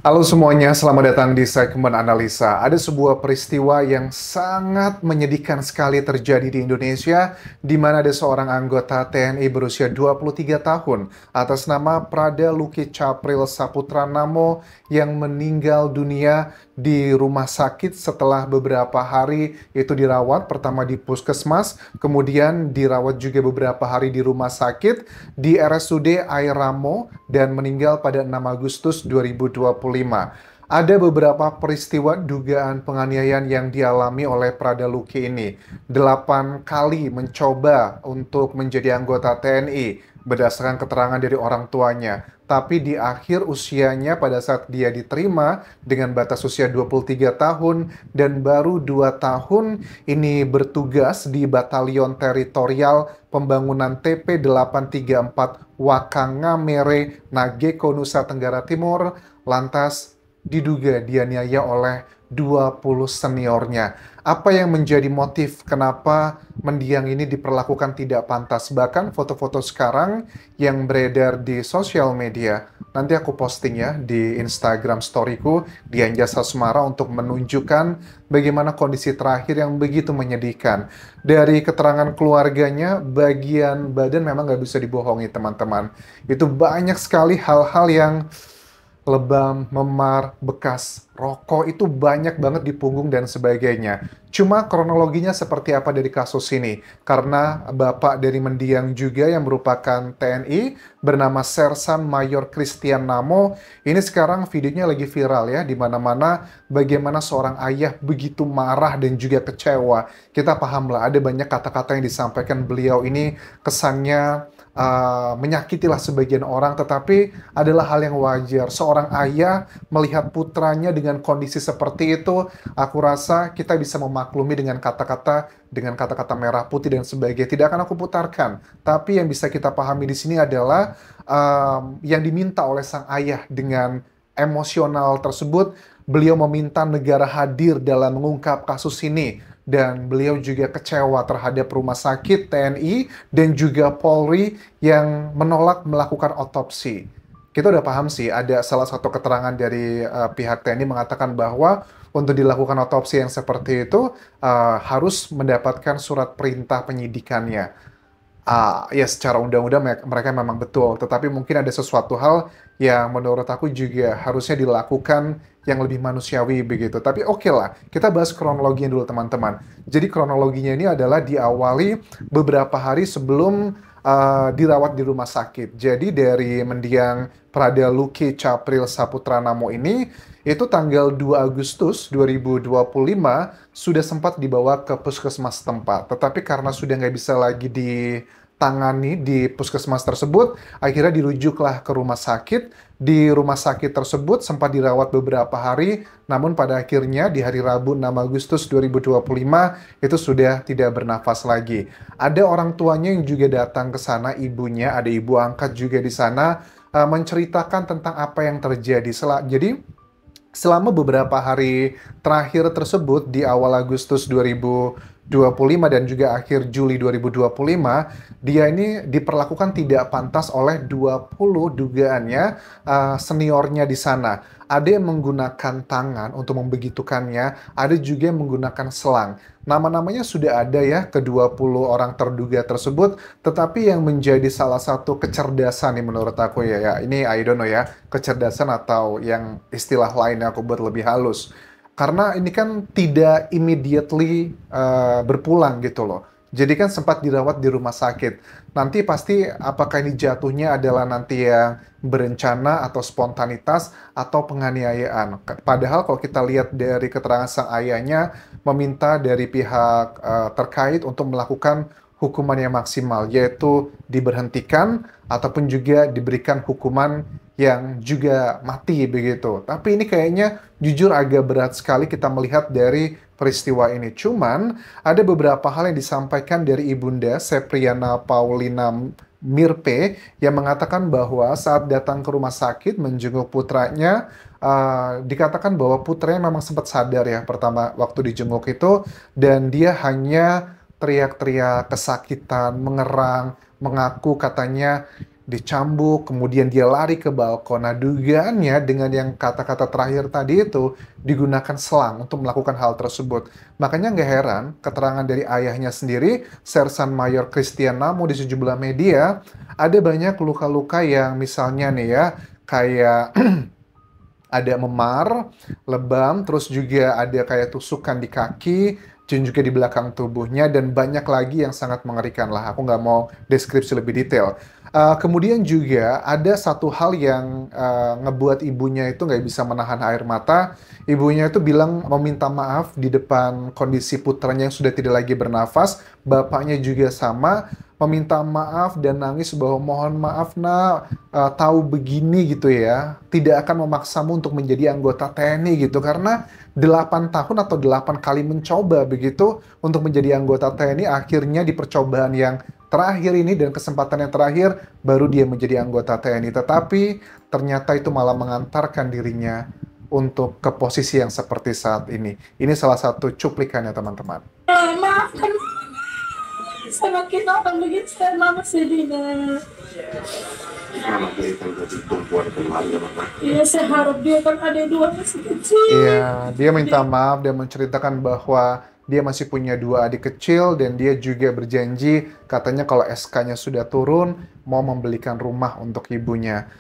Halo semuanya, selamat datang di segmen analisa. Ada sebuah peristiwa yang sangat menyedihkan sekali terjadi di Indonesia, di mana ada seorang anggota TNI berusia 23 tahun atas nama Prada Luki Capril Saputra Namo yang meninggal dunia di rumah sakit setelah beberapa hari itu dirawat, pertama di puskesmas, kemudian dirawat juga beberapa hari di rumah sakit di RSUD Air Ramo dan meninggal pada 6 Agustus 2025. Ada beberapa peristiwa dugaan penganiayaan yang dialami oleh Prada Luki ini. 8 kali mencoba untuk menjadi anggota TNI berdasarkan keterangan dari orang tuanya. Tapi di akhir usianya pada saat dia diterima dengan batas usia 23 tahun dan baru 2 tahun ini bertugas di Batalion Teritorial Pembangunan TP834 Wakangamere, Nageko, Nusa Tenggara Timur, lantas diduga dianiaya oleh 20 seniornya. Apa yang menjadi motif kenapa mendiang ini diperlakukan tidak pantas? Bahkan foto-foto sekarang yang beredar di sosial media, nanti aku posting ya di Instagram storyku di Anjasa Semara untuk menunjukkan bagaimana kondisi terakhir yang begitu menyedihkan. Dari keterangan keluarganya, bagian badan memang nggak bisa dibohongi teman-teman. Itu banyak sekali hal-hal yang lebam, memar, bekas rokok itu banyak banget di punggung dan sebagainya. Cuma kronologinya seperti apa dari kasus ini? Karena bapak dari mendiang juga yang merupakan TNI bernama Sersan Mayor Christian Namo, ini sekarang videonya lagi viral ya, di mana-mana bagaimana seorang ayah begitu marah dan juga kecewa. Kita paham lah, ada banyak kata-kata yang disampaikan beliau ini kesannya menyakitilah sebagian orang, tetapi adalah hal yang wajar. Seorang ayah melihat putranya dengan kondisi seperti itu, aku rasa kita bisa memaklumi dengan kata-kata merah putih dan sebagainya. Tidak akan aku putarkan, tapi yang bisa kita pahami di sini adalah yang diminta oleh sang ayah dengan emosional tersebut, beliau meminta negara hadir dalam mengungkap kasus ini. Dan beliau juga kecewa terhadap rumah sakit TNI dan juga Polri yang menolak melakukan otopsi. Kita udah paham sih, ada salah satu keterangan dari pihak TNI mengatakan bahwa untuk dilakukan otopsi yang seperti itu harus mendapatkan surat perintah penyidikannya. Ya secara undang-undang mereka memang betul, tetapi mungkin ada sesuatu hal yang menurut aku juga harusnya dilakukan yang lebih manusiawi begitu. Tapi oke lah, kita bahas kronologinya dulu teman-teman. Jadi kronologinya ini adalah diawali beberapa hari sebelum dirawat di rumah sakit. Jadi dari mendiang Prada Luki Capril Saputra Namo ini, itu tanggal 2 Agustus 2025 sudah sempat dibawa ke puskesmas tempat. Tetapi karena sudah nggak bisa lagi ditangani di puskesmas tersebut, akhirnya dirujuklah ke rumah sakit. Di rumah sakit tersebut sempat dirawat beberapa hari, namun pada akhirnya di hari Rabu 6 Agustus 2025 itu sudah tidak bernafas lagi. Ada orang tuanya yang juga datang ke sana, ibunya, ada ibu angkat juga di sana, menceritakan tentang apa yang terjadi. Jadi selama beberapa hari terakhir tersebut di awal Agustus 2025 dan juga akhir Juli 2025, dia ini diperlakukan tidak pantas oleh 20 dugaannya seniornya di sana. Ada yang menggunakan tangan untuk membegitukannya, ada juga yang menggunakan selang. Nama-namanya sudah ada ya, ke-20 orang terduga tersebut, tetapi yang menjadi salah satu kecerdasan nih menurut aku ya, ini I don't know ya, kecerdasan atau yang istilah lainnya aku buat lebih halus. Karena ini kan tidak immediately berpulang gitu loh. Jadi kan sempat dirawat di rumah sakit. Nanti pasti apakah ini jatuhnya adalah nanti yang berencana atau spontanitas atau penganiayaan. Padahal kalau kita lihat dari keterangan sang ayahnya meminta dari pihak terkait untuk melakukan hukuman yang maksimal, yaitu diberhentikan ataupun juga diberikan hukuman yang juga mati begitu. Tapi ini kayaknya jujur agak berat sekali kita melihat dari peristiwa ini. Cuman ada beberapa hal yang disampaikan dari Ibunda Sepriana Paulina Mirpe yang mengatakan bahwa saat datang ke rumah sakit menjenguk putranya, dikatakan bahwa putranya memang sempat sadar ya pertama waktu dijenguk itu, dan dia hanya teriak-teriak kesakitan, mengerang, mengaku katanya dicambuk, kemudian dia lari ke balkon. Nah, dugaannya dengan yang kata-kata terakhir tadi itu digunakan selang untuk melakukan hal tersebut. Makanya nggak heran, keterangan dari ayahnya sendiri, Sersan Mayor Christian Namo di sejumlah media, ada banyak luka-luka yang misalnya nih ya, kayak ada memar, lebam, terus juga ada kayak tusukan di kaki, dan juga di belakang tubuhnya, dan banyak lagi yang sangat mengerikan lah. Aku nggak mau deskripsi lebih detail. Kemudian juga ada satu hal yang ngebuat ibunya itu nggak bisa menahan air mata. Ibunya itu bilang meminta maaf di depan kondisi putranya yang sudah tidak lagi bernafas. Bapaknya juga sama, meminta maaf dan nangis bahwa mohon maaf nak, tahu begini gitu ya, tidak akan memaksamu untuk menjadi anggota TNI gitu, karena 8 tahun atau 8 kali mencoba begitu untuk menjadi anggota TNI, akhirnya di percobaan yang terakhir ini dan kesempatan yang terakhir baru dia menjadi anggota TNI, tetapi ternyata itu malah mengantarkan dirinya untuk ke posisi yang seperti saat ini. Ini salah satu cuplikannya teman-teman. Maafkan sama kita orang begitu, mama sedih. Mama kelihatan jadi tumpuan keluarga mama. Iya, saya harap dia kan ada dua masih kecil. Iya, dia minta maaf dan menceritakan bahwa dia masih punya 2 adik kecil dan dia juga berjanji katanya kalau SK-nya sudah turun mau membelikan rumah untuk ibunya.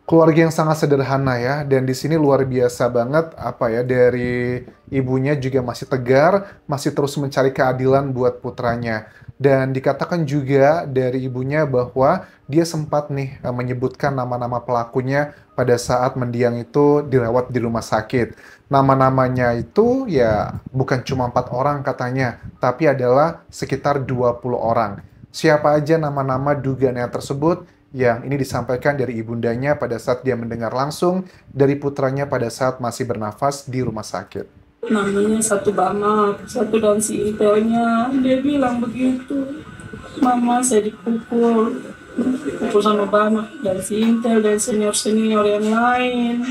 Keluarga yang sangat sederhana ya, dan di sini luar biasa banget apa ya, dari ibunya juga masih tegar, masih terus mencari keadilan buat putranya. Dan dikatakan juga dari ibunya bahwa dia sempat nih menyebutkan nama-nama pelakunya pada saat mendiang itu dirawat di rumah sakit. Nama-namanya itu ya bukan cuma 4 orang katanya, tapi adalah sekitar 20 orang. Siapa aja nama-nama dugaannya tersebut yang ini disampaikan dari ibundanya pada saat dia mendengar langsung dari putranya pada saat masih bernafas di rumah sakit. Namanya satu Bama, satu dan si intelnya. Dia bilang begitu. Mama saya dipukul sama Bama dan si intel dan senior-senior yang lain.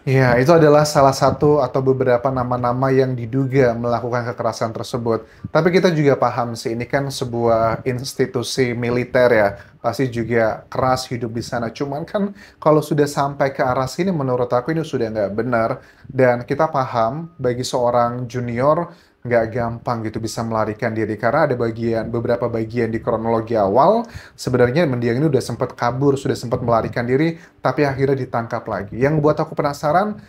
Ya, itu adalah salah satu atau beberapa nama-nama yang diduga melakukan kekerasan tersebut. Tapi kita juga paham sih, ini kan sebuah institusi militer ya, pasti juga keras hidup di sana. Cuman kan kalau sudah sampai ke arah sini, menurut aku ini sudah nggak benar. Dan kita paham, bagi seorang junior, nggak gampang gitu bisa melarikan diri karena ada beberapa bagian di kronologi awal sebenarnya mendiang ini udah sempat kabur, sudah sempat melarikan diri, tapi akhirnya ditangkap lagi. Yang buat aku penasaran,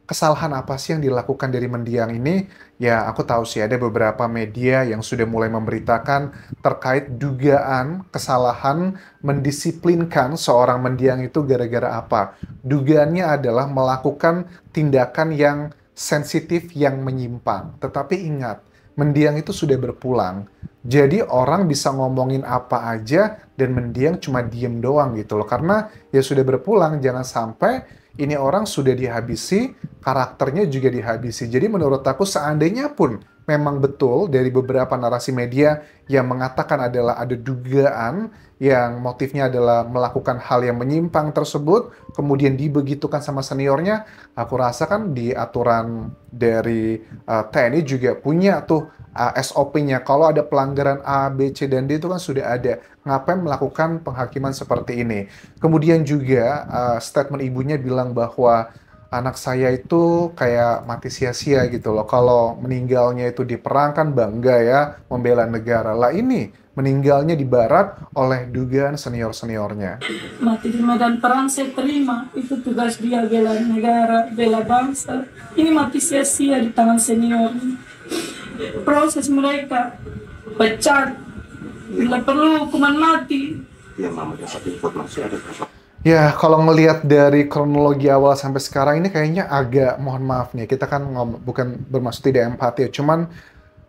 kesalahan apa sih yang dilakukan dari mendiang ini? Ya, aku tahu sih ada beberapa media yang sudah mulai memberitakan terkait dugaan kesalahan mendisiplinkan seorang mendiang itu gara-gara apa. Dugaannya adalah melakukan tindakan yang sensitif yang menyimpang. Tetapi ingat, mendiang itu sudah berpulang. Jadi orang bisa ngomongin apa aja dan mendiang cuma diem doang gitu loh. Karena ya sudah berpulang, jangan sampai ini orang sudah dihabisi, karakternya juga dihabisi. Jadi menurut aku seandainya pun memang betul dari beberapa narasi media yang mengatakan adalah ada dugaan yang motifnya adalah melakukan hal yang menyimpang tersebut, kemudian dibegitukan sama seniornya, aku rasa kan di aturan dari TNI juga punya tuh SOP-nya. Kalau ada pelanggaran A, B, C, dan D itu kan sudah ada. Ngapain melakukan penghakiman seperti ini? Kemudian juga statement ibunya bilang bahwa anak saya itu kayak mati sia-sia gitu loh. Kalau meninggalnya itu di perang kan bangga ya, membela negara. Lah ini meninggalnya di barat oleh dugaan senior-seniornya. Mati di medan perang saya terima, itu tugas dia, bela negara, bela bangsa. Ini mati sia-sia di tangan senior. Proses mereka pecat, bila perlu hukuman mati. Ya mama dapat informasi ada berapa? Ya, kalau ngelihat dari kronologi awal sampai sekarang ini kayaknya agak, mohon maaf nih, kita kan bukan bermaksud tidak empati ya, cuman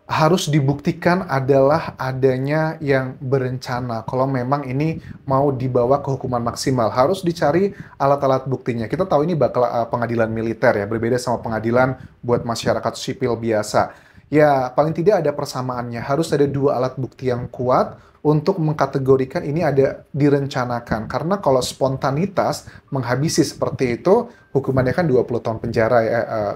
harus dibuktikan adalah adanya yang berencana. Kalau memang ini mau dibawa ke hukuman maksimal, harus dicari alat-alat buktinya. Kita tahu ini bakal pengadilan militer ya, berbeda sama pengadilan buat masyarakat sipil biasa. Ya, paling tidak ada persamaannya. Harus ada 2 alat bukti yang kuat untuk mengkategorikan ini ada direncanakan. Karena kalau spontanitas menghabisi seperti itu, hukumannya kan 20 tahun penjara,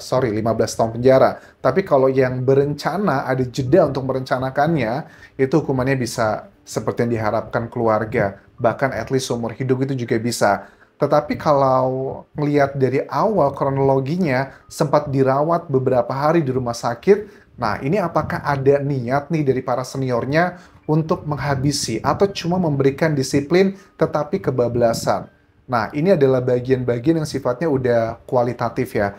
15 tahun penjara. Tapi kalau yang berencana, ada jeda untuk merencanakannya, itu hukumannya bisa seperti yang diharapkan keluarga. Bahkan at least seumur hidup itu juga bisa. Tetapi kalau melihat dari awal kronologinya, sempat dirawat beberapa hari di rumah sakit, nah ini apakah ada niat nih dari para seniornya untuk menghabisi atau cuma memberikan disiplin tetapi kebablasan? Nah, ini adalah bagian-bagian yang sifatnya udah kualitatif ya.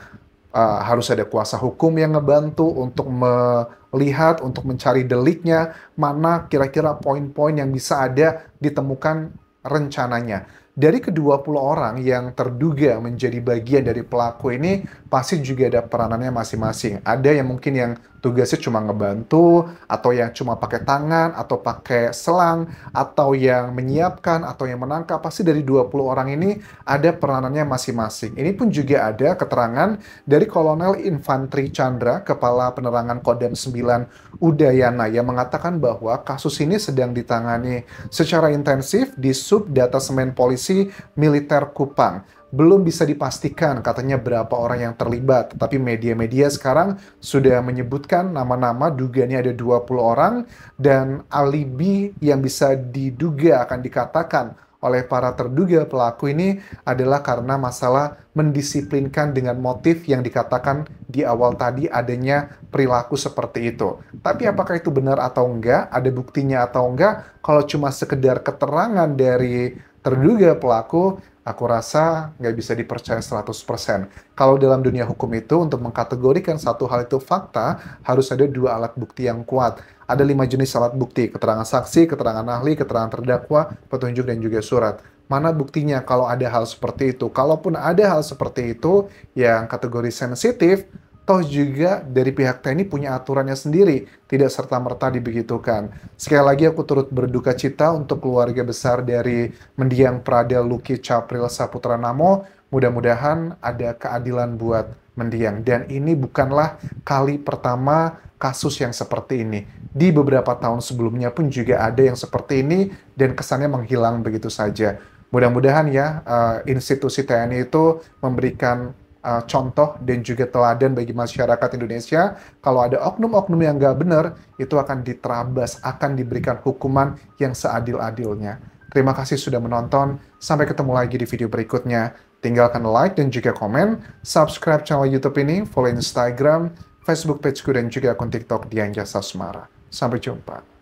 Harus ada kuasa hukum yang ngebantu untuk melihat, untuk mencari deliknya, mana kira-kira poin-poin yang bisa ada ditemukan rencananya. Dari ke-20 orang yang terduga menjadi bagian dari pelaku ini, pasti juga ada peranannya masing-masing. Ada yang mungkin yang tugasnya cuma ngebantu, atau yang cuma pakai tangan, atau pakai selang, atau yang menyiapkan, atau yang menangkap. Pasti dari 20 orang ini ada peranannya masing-masing. Ini pun juga ada keterangan dari Kolonel Infantri Chandra, Kepala Penerangan Kodam 9 Udayana, yang mengatakan bahwa kasus ini sedang ditangani secara intensif di Sub Datasemen Polisi Militer Kupang. Belum bisa dipastikan katanya berapa orang yang terlibat, tetapi media-media sekarang sudah menyebutkan nama-nama, dugaannya ada 20 orang, dan alibi yang bisa diduga akan dikatakan oleh para terduga pelaku ini adalah karena masalah mendisiplinkan dengan motif yang dikatakan di awal tadi adanya perilaku seperti itu. Tapi apakah itu benar atau enggak, ada buktinya atau enggak, kalau cuma sekedar keterangan dari terduga pelaku, aku rasa nggak bisa dipercaya 100%. Kalau dalam dunia hukum itu, untuk mengkategorikan satu hal itu fakta, harus ada 2 alat bukti yang kuat. Ada 5 jenis alat bukti: keterangan saksi, keterangan ahli, keterangan terdakwa, petunjuk, dan juga surat. Mana buktinya kalau ada hal seperti itu? Kalaupun ada hal seperti itu yang kategori sensitif, toh juga dari pihak TNI punya aturannya sendiri, tidak serta-merta dibegitukan. Sekali lagi aku turut berduka cita untuk keluarga besar dari mendiang Prada Luki Capril Saputra Namo. Mudah-mudahan ada keadilan buat mendiang. Dan ini bukanlah kali pertama kasus yang seperti ini. Di beberapa tahun sebelumnya pun juga ada yang seperti ini dan kesannya menghilang begitu saja. Mudah-mudahan ya institusi TNI itu memberikan contoh dan juga teladan bagi masyarakat Indonesia. Kalau ada oknum-oknum yang nggak benar, itu akan diterabas, akan diberikan hukuman yang seadil-adilnya. Terima kasih sudah menonton. Sampai ketemu lagi di video berikutnya. Tinggalkan like dan juga komen. Subscribe channel YouTube ini, follow Instagram, Facebook pageku, dan juga akun TikTok Dian Jasa Semara. Sampai jumpa.